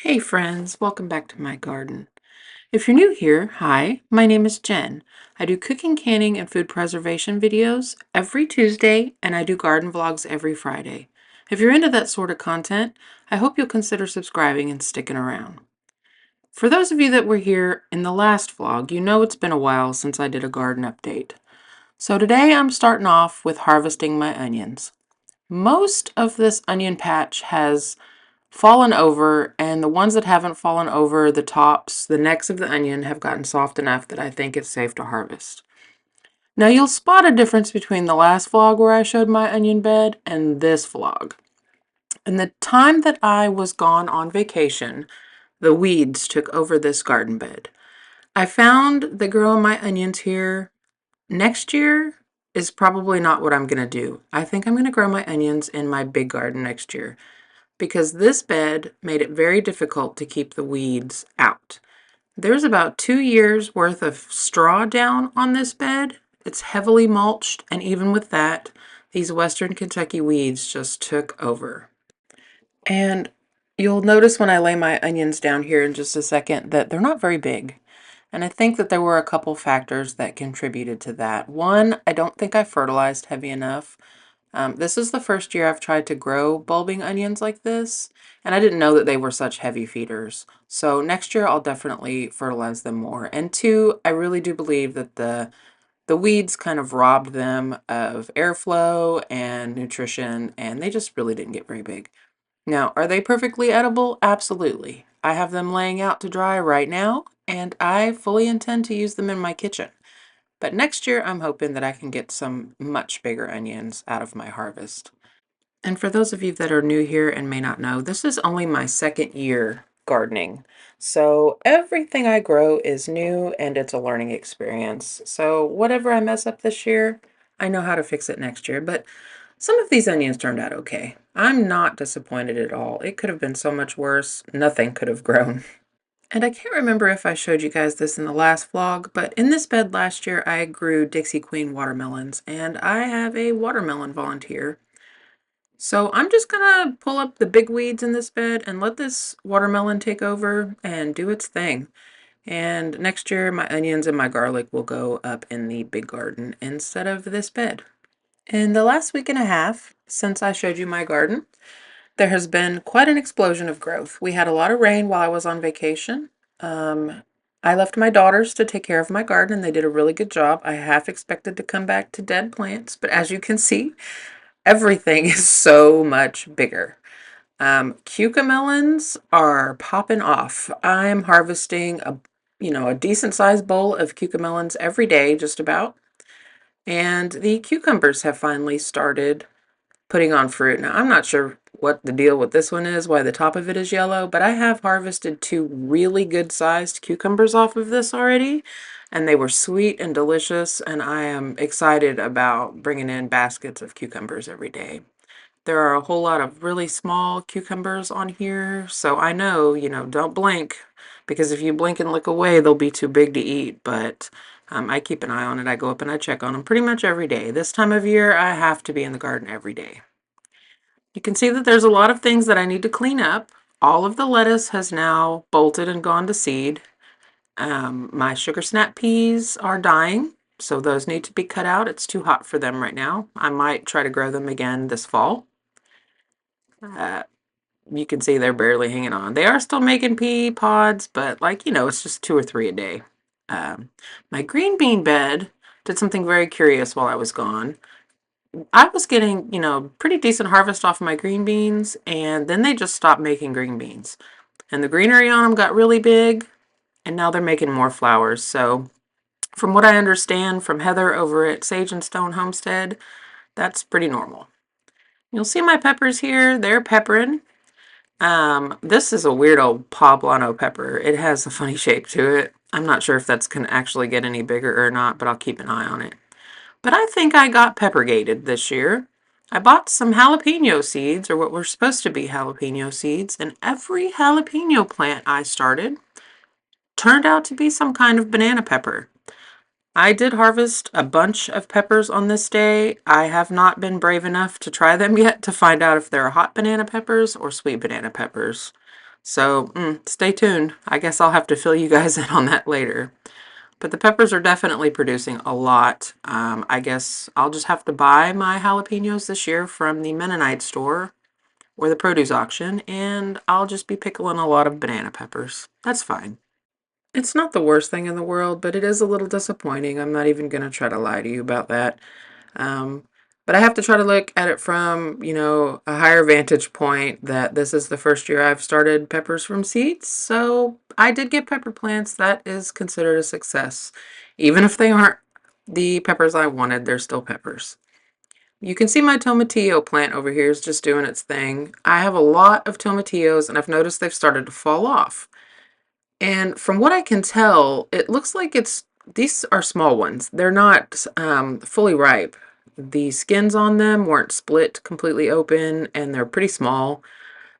Hey friends, welcome back to my garden. If you're new here, hi, my name is Jen. I do cooking, canning, and food preservation videos every Tuesday, and I do garden vlogs every Friday. If you're into that sort of content, I hope you'll consider subscribing and sticking around. For those of you that were here in the last vlog, you know it's been a while since I did a garden update. So today I'm starting off with harvesting my onions. Most of this onion patch has fallen over, and the ones that haven't fallen over, the tops, the necks of the onion have gotten soft enough that I think it's safe to harvest. Now you'll spot a difference between the last vlog where I showed my onion bed and this vlog. In the time that I was gone on vacation, the weeds took over this garden bed. I found that growing my onions here next year is probably not what I'm going to do. I think I'm going to grow my onions in my big garden next year, because this bed made it very difficult to keep the weeds out. There's about 2 years worth of straw down on this bed. It's heavily mulched, and even with that, these Western Kentucky weeds just took over. And you'll notice when I lay my onions down here in just a second that they're not very big. And I think that there were a couple factors that contributed to that. One, I don't think I fertilized heavy enough. This is the first year I've tried to grow bulbing onions like this, and I didn't know that they were such heavy feeders. So next year I'll definitely fertilize them more. And two, I really do believe that the weeds kind of robbed them of airflow and nutrition, and they just really didn't get very big. Now, are they perfectly edible? Absolutely. I have them laying out to dry right now, and I fully intend to use them in my kitchen. But next year, I'm hoping that I can get some much bigger onions out of my harvest. And for those of you that are new here and may not know, this is only my second year gardening. So everything I grow is new and it's a learning experience. So whatever I mess up this year, I know how to fix it next year. But some of these onions turned out okay. I'm not disappointed at all. It could have been so much worse. Nothing could have grown. And I can't remember if I showed you guys this in the last vlog, but in this bed last year I grew Dixie Queen watermelons, and I have a watermelon volunteer. So I'm just gonna pull up the big weeds in this bed and let this watermelon take over and do its thing. And next year my onions and my garlic will go up in the big garden instead of this bed. In the last week and a half since I showed you my garden, there has been quite an explosion of growth. We had a lot of rain while I was on vacation. I left my daughters to take care of my garden, and they did a really good job. I half expected to come back to dead plants, but as you can see, everything is so much bigger. Cucamelons are popping off. I'm harvesting a decent sized bowl of cucamelons every day, just about. And the cucumbers have finally started putting on fruit. Now, I'm not sure what the deal with this one is, why the top of it is yellow, but I have harvested two really good sized cucumbers off of this already, and they were sweet and delicious, and I am excited about bringing in baskets of cucumbers every day. There are a whole lot of really small cucumbers on here, so I know, don't blink, because if you blink and look away, they'll be too big to eat, but I keep an eye on it. I go up and I check on them pretty much every day. This time of year, I have to be in the garden every day. You can see that there's a lot of things that I need to clean up. All of the lettuce has now bolted and gone to seed. My sugar snap peas are dying, so those need to be cut out. It's too hot for them right now. I might try to grow them again this fall. Uh, you can see they're barely hanging on. They are still making pea pods, but it's just 2 or 3 a day. Um, my green bean bed did something very curious while I was gone. I was getting, pretty decent harvest off of my green beans, and then they just stopped making green beans. And the greenery on them got really big, and now they're making more flowers. So from what I understand from Heather over at Sage and Stone Homestead, that's pretty normal. You'll see my peppers here. They're peppering. This is a weird old poblano pepper. It has a funny shape to it. I'm not sure if that's going to actually get any bigger or not, but I'll keep an eye on it. But I think I got pepper-gated this year. I bought some jalapeno seeds, or what were supposed to be jalapeno seeds, and every jalapeno plant I started turned out to be some kind of banana pepper. I did harvest a bunch of peppers on this day. I have not been brave enough to try them yet to find out if they're hot banana peppers or sweet banana peppers. So stay tuned. I guess I'll have to fill you guys in on that later. But the peppers are definitely producing a lot. I guess I'll just have to buy my jalapenos this year from the Mennonite store or the produce auction, and I'll just be pickling a lot of banana peppers. That's fine. It's not the worst thing in the world, but it is a little disappointing. I'm not even going to try to lie to you about that. Um, but I have to try to look at it from, a higher vantage point that this is the first year I've started peppers from seeds. So I did get pepper plants. That is considered a success. Even if they aren't the peppers I wanted, they're still peppers. You can see my tomatillo plant over here is just doing its thing. I have a lot of tomatillos and I've noticed they've started to fall off. And from what I can tell, it looks like these are small ones. They're not fully ripe. The skins on them weren't split completely open and they're pretty small.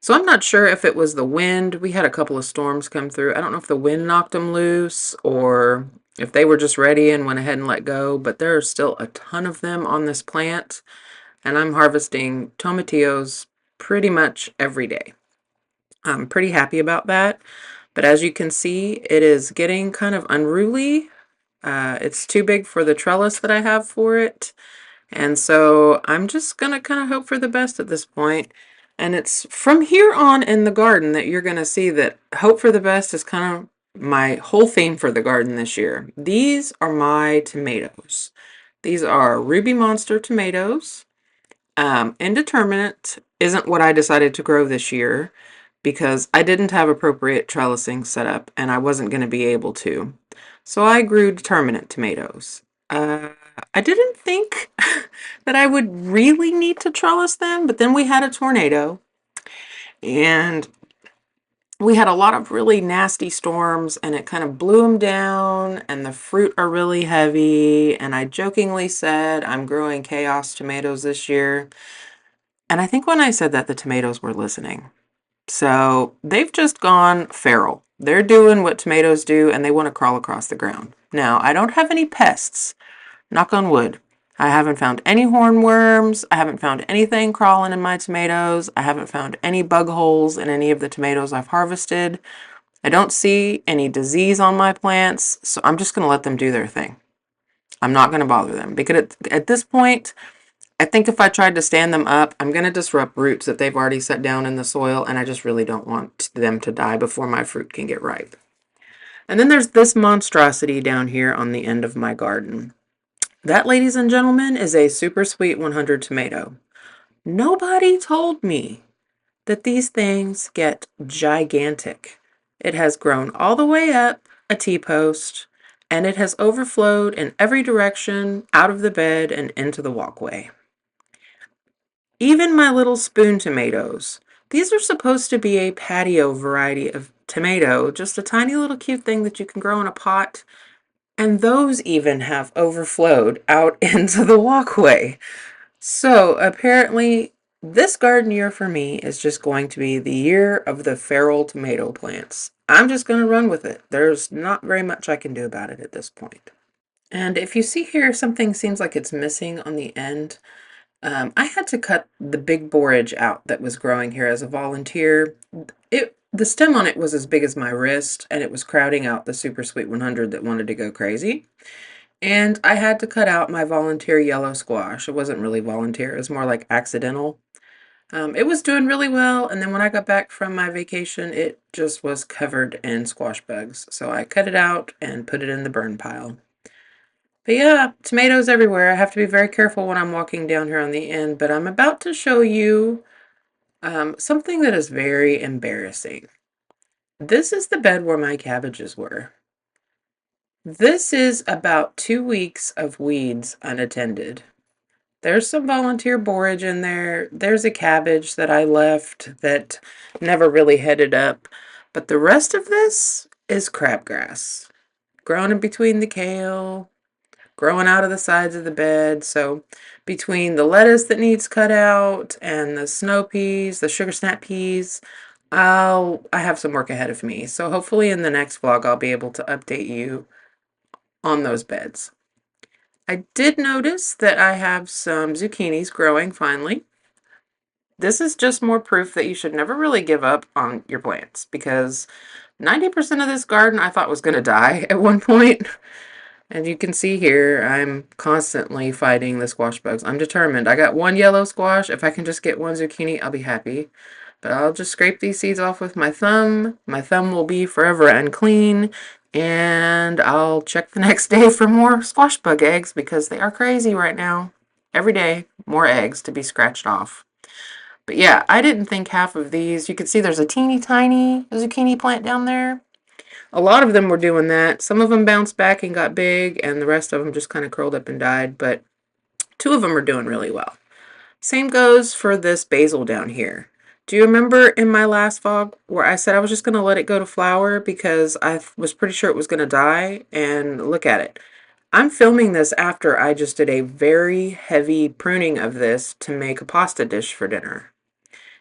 So I'm not sure if it was the wind. We had a couple of storms come through. I don't know if the wind knocked them loose or if they were just ready and went ahead and let go, but there are still a ton of them on this plant. And I'm harvesting tomatillos pretty much every day. I'm pretty happy about that. But as you can see, it is getting kind of unruly. It's too big for the trellis that I have for it. And so I'm just going to kind of hope for the best at this point. And it's from here on in the garden that you're going to see that hope for the best is kind of my whole theme for the garden this year. These are my tomatoes. These are Ruby Monster tomatoes. Indeterminate isn't what I decided to grow this year because I didn't have appropriate trellising set up and I wasn't going to be able to. So I grew determinate tomatoes. I didn't think that I would really need to trellis them, but then we had a tornado and we had a lot of really nasty storms and it kind of blew them down and the fruit are really heavy. And I jokingly said, I'm growing chaos tomatoes this year. And I think when I said that, the tomatoes were listening. So they've just gone feral. They're doing what tomatoes do and they want to crawl across the ground. Now, I don't have any pests, knock on wood. I haven't found any hornworms. I haven't found anything crawling in my tomatoes. I haven't found any bug holes in any of the tomatoes I've harvested. I don't see any disease on my plants, so I'm just going to let them do their thing. I'm not going to bother them because at this point, I think if I tried to stand them up, I'm going to disrupt roots that they've already set down in the soil, and I just really don't want them to die before my fruit can get ripe. And then there's this monstrosity down here on the end of my garden. That, ladies and gentlemen, is a super sweet 100 tomato. Nobody told me that these things get gigantic. It has grown all the way up a T-post, and it has overflowed in every direction out of the bed and into the walkway. Even my little spoon tomatoes. These are supposed to be a patio variety of tomato, just a tiny little cute thing that you can grow in a pot. And those even have overflowed out into the walkway. So apparently, this garden year for me is just going to be the year of the feral tomato plants. I'm just going to run with it. There's not very much I can do about it at this point. And if you see here, something seems like it's missing on the end. I had to cut the big borage out that was growing here as a volunteer. The stem on it was as big as my wrist, and it was crowding out the super sweet 100 that wanted to go crazy. And I had to cut out my volunteer yellow squash. It wasn't really volunteer, it was more like accidental. It was doing really well, and then when I got back from my vacation, it just was covered in squash bugs. So I cut it out and put it in the burn pile. But yeah, tomatoes everywhere. I have to be very careful when I'm walking down here on the end, but I'm about to show you something that is very embarrassing. This is the bed where my cabbages were. This is about 2 weeks of weeds unattended. There's some volunteer borage in there. There's a cabbage that I left that never really headed up. But the rest of this is crabgrass, growing in between the kale, growing out of the sides of the bed. So between the lettuce that needs cut out and the snow peas, the sugar snap peas, I have some work ahead of me. So hopefully in the next vlog I'll be able to update you on those beds. I did notice that I have some zucchinis growing finally. This is just more proof that you should never really give up on your plants, because 90% of this garden I thought was going to die at one point. And you can see here, I'm constantly fighting the squash bugs. I'm determined. I got one yellow squash. If I can just get one zucchini, I'll be happy. But I'll just scrape these seeds off with my thumb. My thumb will be forever unclean. And I'll check the next day for more squash bug eggs, because they are crazy right now. Every day, more eggs to be scratched off. But yeah, I didn't think half of these. You can see there's a teeny tiny zucchini plant down there. A lot of them were doing that. Some of them bounced back and got big, and the rest of them just kind of curled up and died. But 2 of them are doing really well. Same goes for this basil down here. Do you remember in my last vlog where I said I was just going to let it go to flower because I was pretty sure it was going to die? And look at it. I'm filming this after I just did a very heavy pruning of this to make a pasta dish for dinner.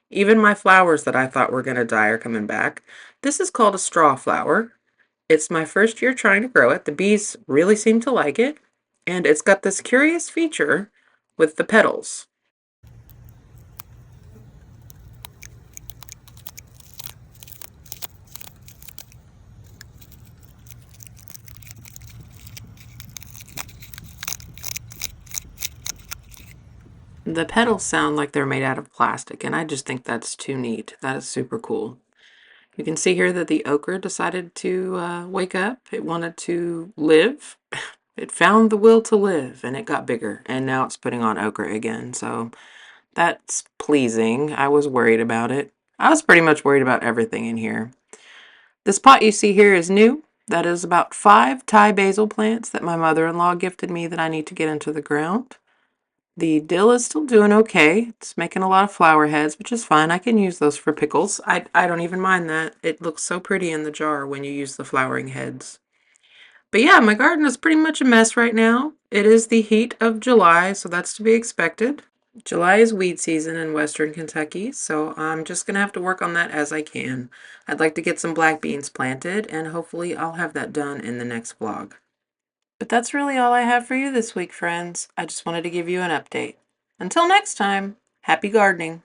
Even my flowers that I thought were going to die are coming back. This is called a straw flower. It's my first year trying to grow it. The bees really seem to like it. And it's got this curious feature with the petals. The petals sound like they're made out of plastic, and I just think that's too neat. That is super cool. You can see here that the ochre decided to wake up. It wanted to live. It found the will to live, and it got bigger, and now it's putting on ochre again. So that's pleasing. I was worried about it. I was pretty much worried about everything in here. This pot you see here is new. That is about 5 Thai basil plants that my mother-in-law gifted me that I need to get into the ground. The dill is still doing okay. It's making a lot of flower heads, which is fine. I can use those for pickles. I don't even mind that. It looks so pretty in the jar when you use the flowering heads. But yeah, my garden is pretty much a mess right now. It is the heat of July, so that's to be expected. July is weed season in western Kentucky, so I'm just going to have to work on that as I can. I'd like to get some black beans planted, and hopefully I'll have that done in the next vlog. But that's really all I have for you this week, friends. I just wanted to give you an update. Until next time, happy gardening.